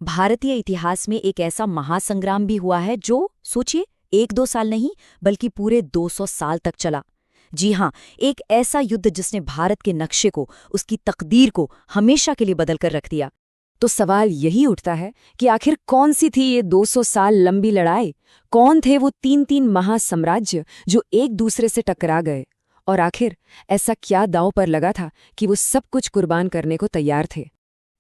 भारतीय इतिहास में एक ऐसा महासंग्राम भी हुआ है जो, सोचिए, 1-2 साल नहीं बल्कि पूरे 200 साल तक चला। जी हाँ, एक ऐसा युद्ध जिसने भारत के नक्शे को, उसकी तकदीर को हमेशा के लिए बदल कर रख दिया। तो सवाल यही उठता है कि आखिर कौन सी थी ये 200 साल लंबी लड़ाई? कौन थे वो तीन महासाम्राज्य जो एक दूसरे से टकरा गए? और आखिर ऐसा क्या दांव पर लगा था कि वो सब कुछ कुर्बान करने को तैयार थे?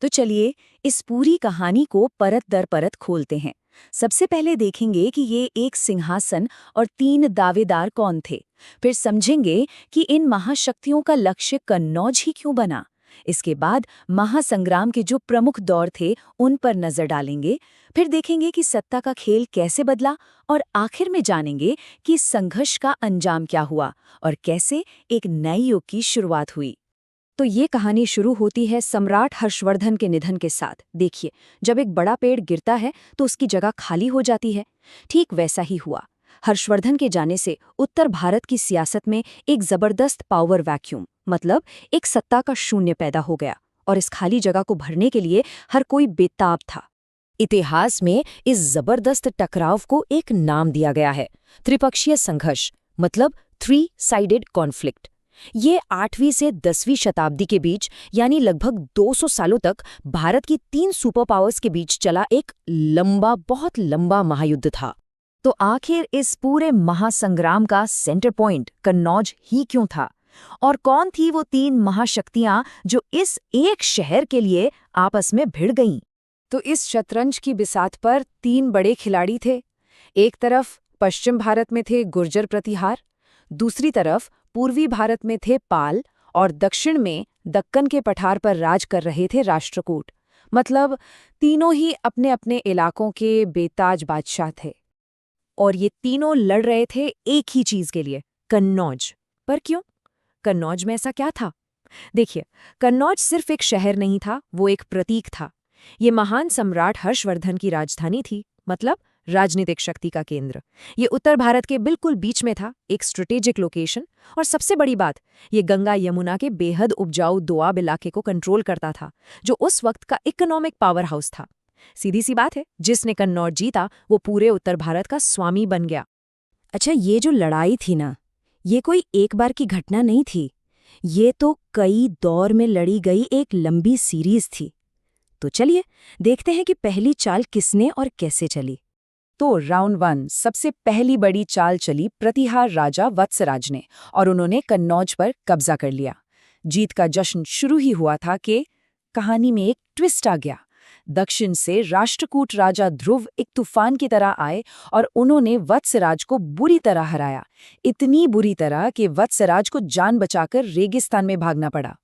तो चलिए इस पूरी कहानी को परत दर परत खोलते हैं। सबसे पहले देखेंगे कि ये एक सिंहासन और 3 दावेदार कौन थे। फिर समझेंगे कि इन महाशक्तियों का लक्ष्य कन्नौज ही क्यों बना। इसके बाद महासंग्राम के जो प्रमुख दौर थे उन पर नजर डालेंगे। फिर देखेंगे कि सत्ता का खेल कैसे बदला और आखिर में जानेंगे कि संघर्ष का अंजाम क्या हुआ और कैसे एक नए युग की शुरुआत हुई। तो ये कहानी शुरू होती है सम्राट हर्षवर्धन के निधन के साथ। देखिए, जब एक बड़ा पेड़ गिरता है तो उसकी जगह खाली हो जाती है। ठीक वैसा ही हुआ। हर्षवर्धन के जाने से उत्तर भारत की सियासत में एक जबरदस्त पावर वैक्यूम, मतलब एक सत्ता का शून्य पैदा हो गया, और इस खाली जगह को भरने के लिए हर कोई बेताब था। इतिहास में इस जबरदस्त टकराव को एक नाम दिया गया है, त्रिपक्षीय संघर्ष, मतलब 3 साइडेड कॉन्फ्लिक्ट। ये 8वीं से 10वीं शताब्दी के बीच, यानी लगभग 200 सालों तक भारत की 3 सुपर पावर्स के बीच चला एक लंबा, बहुत लंबा महायुद्ध था। तो आखिर इस पूरे महासंग्राम का सेंटर पॉइंट कन्नौज ही क्यों था? और कौन थी वो 3 महाशक्तियां जो इस एक शहर के लिए आपस में भिड़ गईं? तो इस शतरंज की बिसात पर 3 बड़े खिलाड़ी थे। एक तरफ पश्चिम भारत में थे गुर्जर प्रतिहार, दूसरी तरफ पूर्वी भारत में थे पाल, और दक्षिण में दक्कन के पठार पर राज कर रहे थे राष्ट्रकूट। मतलब तीनों ही अपने अपने इलाकों के बेताज बादशाह थे। और ये तीनों लड़ रहे थे एक ही चीज के लिए, कन्नौज। पर क्यों? कन्नौज में ऐसा क्या था? देखिए, कन्नौज सिर्फ एक शहर नहीं था, वो एक प्रतीक था। ये महान सम्राट हर्षवर्धन की राजधानी थी, मतलब राजनीतिक शक्ति का केंद्र। ये उत्तर भारत के बिल्कुल बीच में था, एक स्ट्रेटेजिक लोकेशन। और सबसे बड़ी बात, ये गंगा यमुना के बेहद उपजाऊ दोआब इलाके को कंट्रोल करता था, जो उस वक्त का इकोनॉमिक पावर हाउस था। सीधी सी बात है, जिसने कन्नौज जीता वो पूरे उत्तर भारत का स्वामी बन गया। अच्छा, ये जो लड़ाई थी ना, ये कोई एक बार की घटना नहीं थी। ये तो कई दौर में लड़ी गई एक लंबी सीरीज थी। तो चलिए देखते हैं कि पहली चाल किसने और कैसे चली। तो राउंड 1, सबसे पहली बड़ी चाल चली प्रतिहार राजा वत्सराज ने, और उन्होंने कन्नौज पर कब्जा कर लिया। जीत का जश्न शुरू ही हुआ था कि कहानी में एक ट्विस्ट आ गया। दक्षिण से राष्ट्रकूट राजा ध्रुव एक तूफान की तरह आए और उन्होंने वत्सराज को बुरी तरह हराया। इतनी बुरी तरह कि वत्सराज को जान बचाकर रेगिस्तान में भागना पड़ा।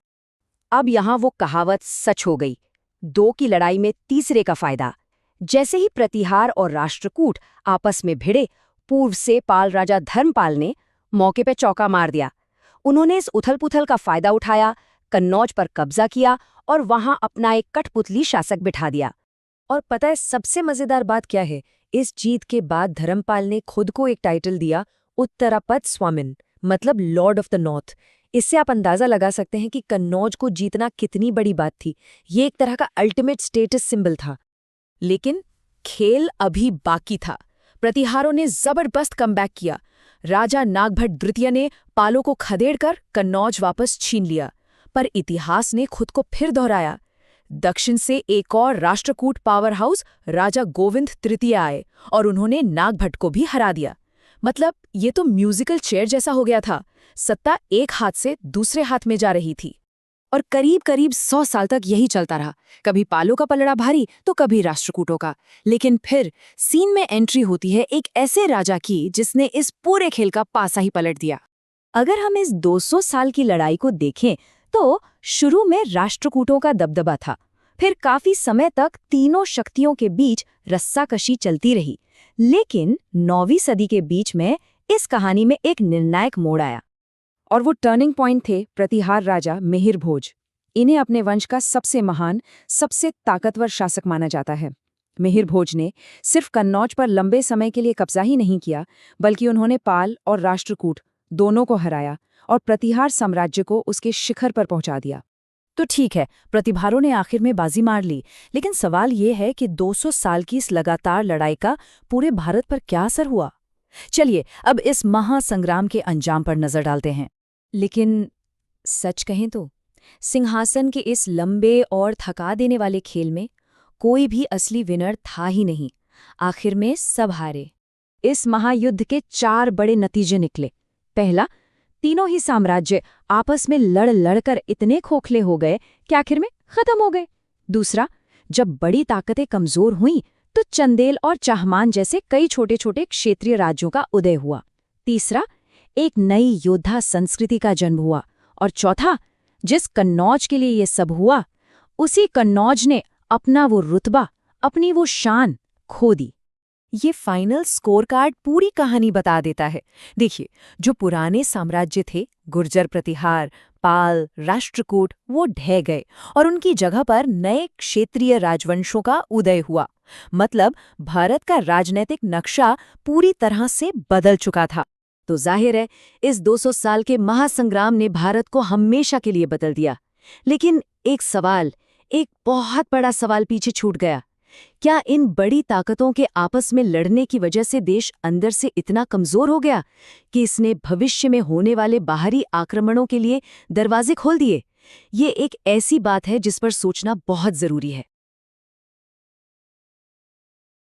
अब यहाँ वो कहावत सच हो गई, 2 की लड़ाई में तीसरे का फायदा। जैसे ही प्रतिहार और राष्ट्रकूट आपस में भिड़े, पूर्व से पाल राजा धर्मपाल ने मौके पे चौका मार दिया। उन्होंने इस उथल-पुथल का फायदा उठाया, कन्नौज पर कब्जा किया और वहां अपना एक कठपुतली शासक बिठा दिया। और पता है सबसे मजेदार बात क्या है? इस जीत के बाद धर्मपाल ने खुद को एक टाइटल दिया, उत्तरापद स्वामिन, मतलब लॉर्ड ऑफ द नॉर्थ। इससे आप अंदाजा लगा सकते हैं कि कन्नौज को जीतना कितनी बड़ी बात थी। ये एक तरह का अल्टीमेट स्टेटस सिंबल था। लेकिन खेल अभी बाकी था। प्रतिहारों ने जबरदस्त कमबैक किया। राजा नागभट्ट द्वितीय ने पालों को खदेड़कर कन्नौज वापस छीन लिया। पर इतिहास ने खुद को फिर दोहराया। दक्षिण से एक और राष्ट्रकूट पावर हाउस राजा गोविंद तृतीय आए और उन्होंने नागभट्ट को भी हरा दिया। मतलब ये तो म्यूजिकल चेयर जैसा हो गया था। सत्ता एक हाथ से दूसरे हाथ में जा रही थी। और करीब करीब 100 साल तक यही चलता रहा। कभी पालों का पलड़ा भारी तो कभी राष्ट्रकूटों का। लेकिन फिर सीन में एंट्री होती है एक ऐसे राजा की जिसने इस पूरे खेल का पासा ही पलट दिया। अगर हम इस 200 साल की लड़ाई को देखें तो शुरू में राष्ट्रकूटों का दबदबा था। फिर काफी समय तक तीनों शक्तियों के बीच रस्साकशी चलती रही। लेकिन 9वीं सदी के बीच में इस कहानी में एक निर्णायक मोड़ आया, और वो टर्निंग पॉइंट थे प्रतिहार राजा मिहिर भोज। इन्हें अपने वंश का सबसे महान, सबसे ताकतवर शासक माना जाता है। मिहिर भोज ने सिर्फ कन्नौज पर लंबे समय के लिए कब्जा ही नहीं किया, बल्कि उन्होंने पाल और राष्ट्रकूट दोनों को हराया और प्रतिहार साम्राज्य को उसके शिखर पर पहुंचा दिया। तो ठीक है, प्रतिभारों ने आखिर में बाजी मार ली, लेकिन सवाल ये है कि 200 साल की इस लगातार लड़ाई का पूरे भारत पर क्या असर हुआ? चलिए अब इस महासंग्राम के अंजाम पर नजर डालते हैं। लेकिन सच कहें तो सिंहासन के इस लंबे और थका देने वाले खेल में कोई भी असली विनर था ही नहीं। आखिर में सब हारे। इस महायुद्ध के 4 बड़े नतीजे निकले। पहला, तीनों ही साम्राज्य आपस में लड़ लड़कर इतने खोखले हो गए कि आखिर में खत्म हो गए। दूसरा, जब बड़ी ताकतें कमजोर हुईं तो चंदेल और चाहमान जैसे कई छोटे छोटे क्षेत्रीय राज्यों का उदय हुआ। तीसरा, एक नई योद्धा संस्कृति का जन्म हुआ। और चौथा, जिस कन्नौज के लिए ये सब हुआ, उसी कन्नौज ने अपना वो रुतबा, अपनी वो शान खो दी। ये फाइनल स्कोर कार्ड पूरी कहानी बता देता है। देखिए, जो पुराने साम्राज्य थे, गुर्जर प्रतिहार, पाल, राष्ट्रकूट, वो ढह गए और उनकी जगह पर नए क्षेत्रीय राजवंशों का उदय हुआ। मतलब भारत का राजनीतिक नक्शा पूरी तरह से बदल चुका था। तो जाहिर है इस 200 साल के महासंग्राम ने भारत को हमेशा के लिए बदल दिया। लेकिन एक बहुत बड़ा सवाल पीछे छूट गया। क्या इन बड़ी ताकतों के आपस में लड़ने की वजह से देश अंदर से इतना कमजोर हो गया कि इसने भविष्य में होने वाले बाहरी आक्रमणों के लिए दरवाजे खोल दिए? ये एक ऐसी बात है जिस पर सोचना बहुत जरूरी है।